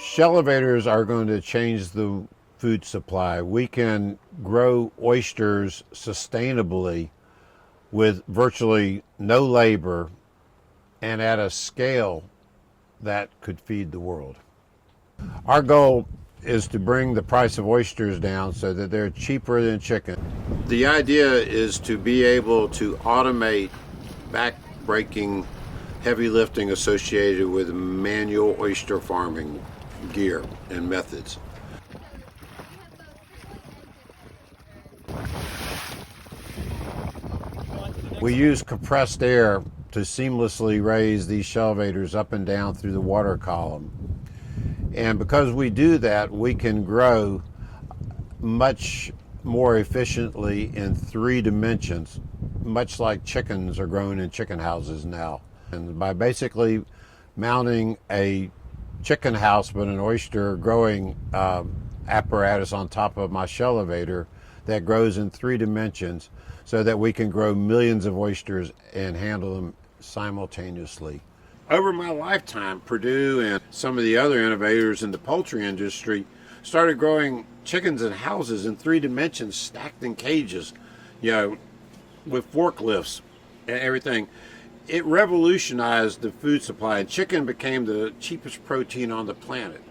Shellevators are going to change the food supply. We can grow oysters sustainably with virtually no labor and at a scale that could feed the world. Our goal is to bring the price of oysters down so that they're cheaper than chicken. The idea is to be able to automate back-breaking heavy lifting associated with manual oyster farming gear and methods. We use compressed air to seamlessly raise these Shellevators up and down through the water column. And because we do that, we can grow much more efficiently in 3 dimensions, much like chickens are grown in chicken houses now. And by basically mounting a chicken house but an oyster growing apparatus on top of my Shellevator that grows in 3 dimensions so that we can grow millions of oysters and handle them simultaneously. Over my lifetime, Purdue and some of the other innovators in the poultry industry started growing chickens in houses in 3 dimensions, stacked in cages, with forklifts and everything. It revolutionized the food supply, and chicken became the cheapest protein on the planet.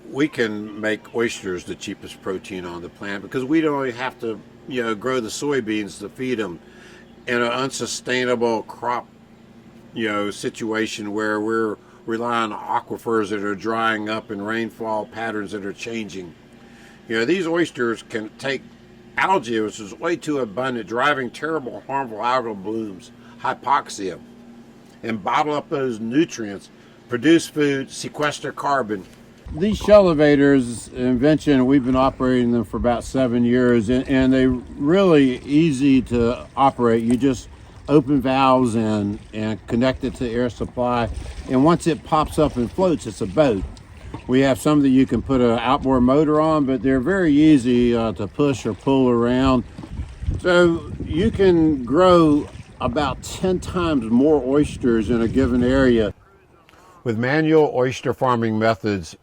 We can make oysters the cheapest protein on the planet because we don't only have to, grow the soybeans to feed them in an unsustainable crop, situation where we're relying on aquifers that are drying up and rainfall patterns that are changing. These oysters can take algae, which is way too abundant, driving terrible, harmful algal blooms, hypoxia, and bottle up those nutrients, produce food, sequester carbon. These Shellevators invention, we've been operating them for about 7 years, and they're really easy to operate. You just open valves and connect it to the air supply, and once it pops up and floats, it's a boat. We have some that you can put an outboard motor on, but they're very easy to push or pull around. So you can grow about 10 times more oysters in a given area. With manual oyster farming methods,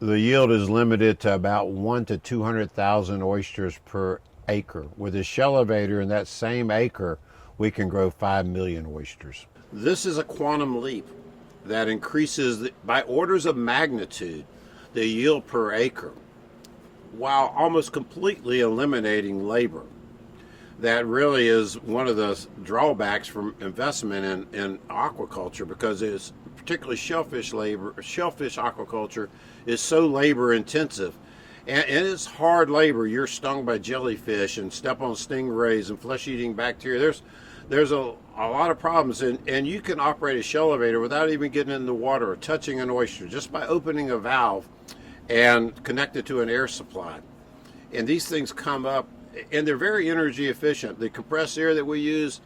the yield is limited to about 1 to 200,000 oysters per acre. With a Shellevator in that same acre, we can grow 5 million oysters. This is a quantum leap that increases by orders of magnitude the yield per acre, while almost completely eliminating labor. That really is one of the drawbacks from investment in aquaculture, because it's particularly shellfish aquaculture is so labor intensive. And it's hard labor. You're stung by jellyfish and step on stingrays and flesh-eating bacteria. There's a lot of problems, and you can operate a Shellevator without even getting in the water or touching an oyster, just by opening a valve and connect it to an air supply. And these things come up, and they're very energy efficient. The compressed air that we use,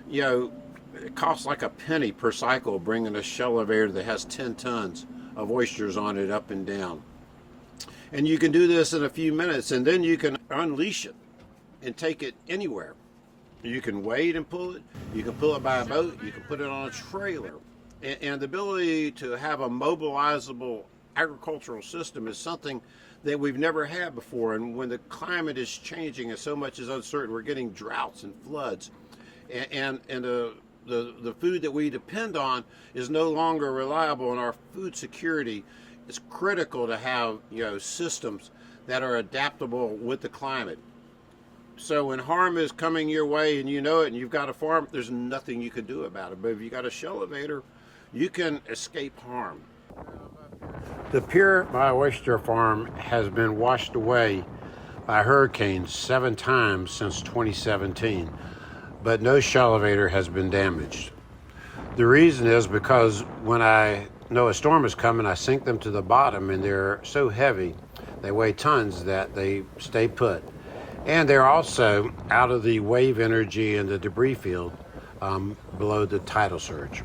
it costs like a penny per cycle bringing a Shellevator that has 10 tons of oysters on it up and down. And you can do this in a few minutes, and then you can unleash it and take it anywhere. You can wade and pull it. You can pull it by a boat. You can put it on a trailer. And the ability to have a mobilizable agricultural system is something that we've never had before. And when the climate is changing and so much is uncertain, we're getting droughts and floods. And the food that we depend on is no longer reliable, and our food security is critical to have systems that are adaptable with the climate. So when harm is coming your way and you know it and you've got a farm, there's nothing you can do about it. But if you got a Shellevator, you can escape harm. The pier, my oyster farm, has been washed away by hurricanes 7 times since 2017, but no Shellevator has been damaged. The reason is because when I know a storm is coming, I sink them to the bottom, and they're so heavy, they weigh tons, that they stay put. And they're also out of the wave energy and the debris field below the tidal surge.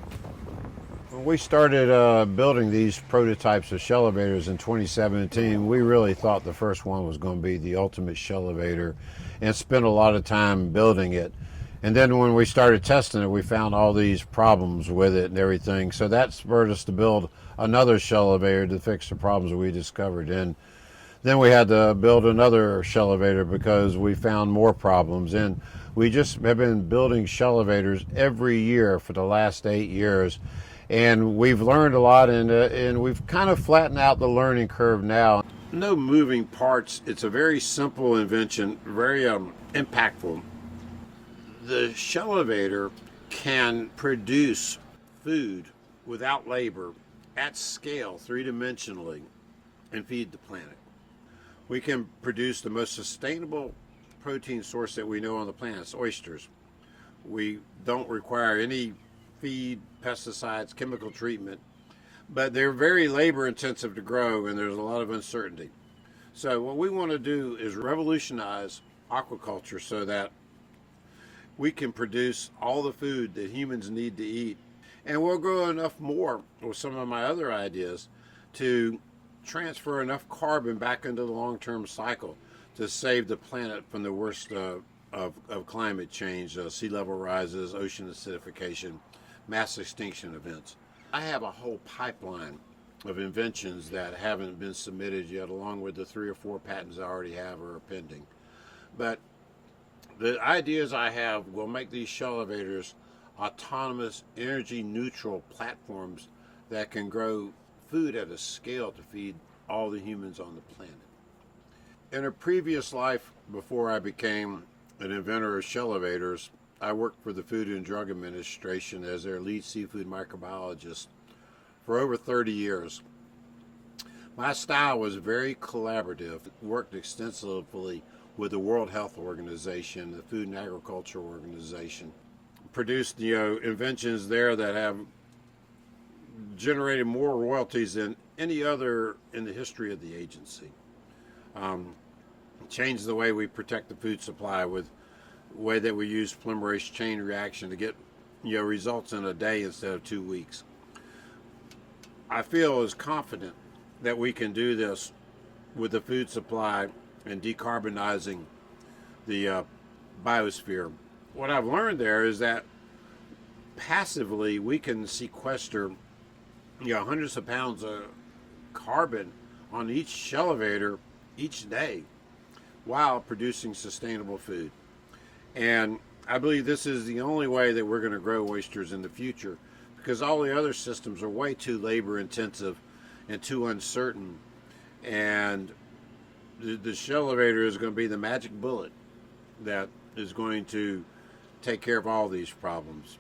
When we started building these prototypes of Shellevators in 2017, we really thought the first one was going to be the ultimate Shellevator, and spent a lot of time building it. And then when we started testing it, we found all these problems with it and everything. So that spurred us to build another Shellevator to fix the problems we discovered. And then we had to build another Shellevator because we found more problems. And we just have been building Shellevators every year for the last 8 years. And we've learned a lot, and we've kind of flattened out the learning curve now. No moving parts. It's a very simple invention, very impactful. The Shellevator can produce food without labor at scale, three-dimensionally, and feed the planet. We can produce the most sustainable protein source that we know on the planet. It's oysters. We don't require any feed, pesticides, chemical treatment, but they're very labor intensive to grow, and there's a lot of uncertainty. So what we want to do is revolutionize aquaculture so that we can produce all the food that humans need to eat. And we'll grow enough more with some of my other ideas to transfer enough carbon back into the long-term cycle to save the planet from the worst of climate change, sea level rises, ocean acidification, mass extinction events. I have a whole pipeline of inventions that haven't been submitted yet, along with the 3 or 4 patents I already have or are pending. But the ideas I have will make these Shellevators autonomous, energy-neutral platforms that can grow food at a scale to feed all the humans on the planet. In a previous life, before I became an inventor of Shellevators, I worked for the Food and Drug Administration as their lead seafood microbiologist for over 30 years. My style was very collaborative, worked extensively with the World Health Organization, the Food and Agriculture Organization. Produced, inventions there that have generated more royalties than any other in the history of the agency. Changed the way we protect the food supply with the way that we use polymerase chain reaction to get results in a day instead of 2 weeks. I feel as confident that we can do this with the food supply and decarbonizing the biosphere. What I've learned there is that passively we can sequester hundreds of pounds of carbon on each Shellevator each day while producing sustainable food. And I believe this is the only way that we're going to grow oysters in the future, because all the other systems are way too labor intensive and too uncertain. And the Shellevator is going to be the magic bullet that is going to take care of all these problems.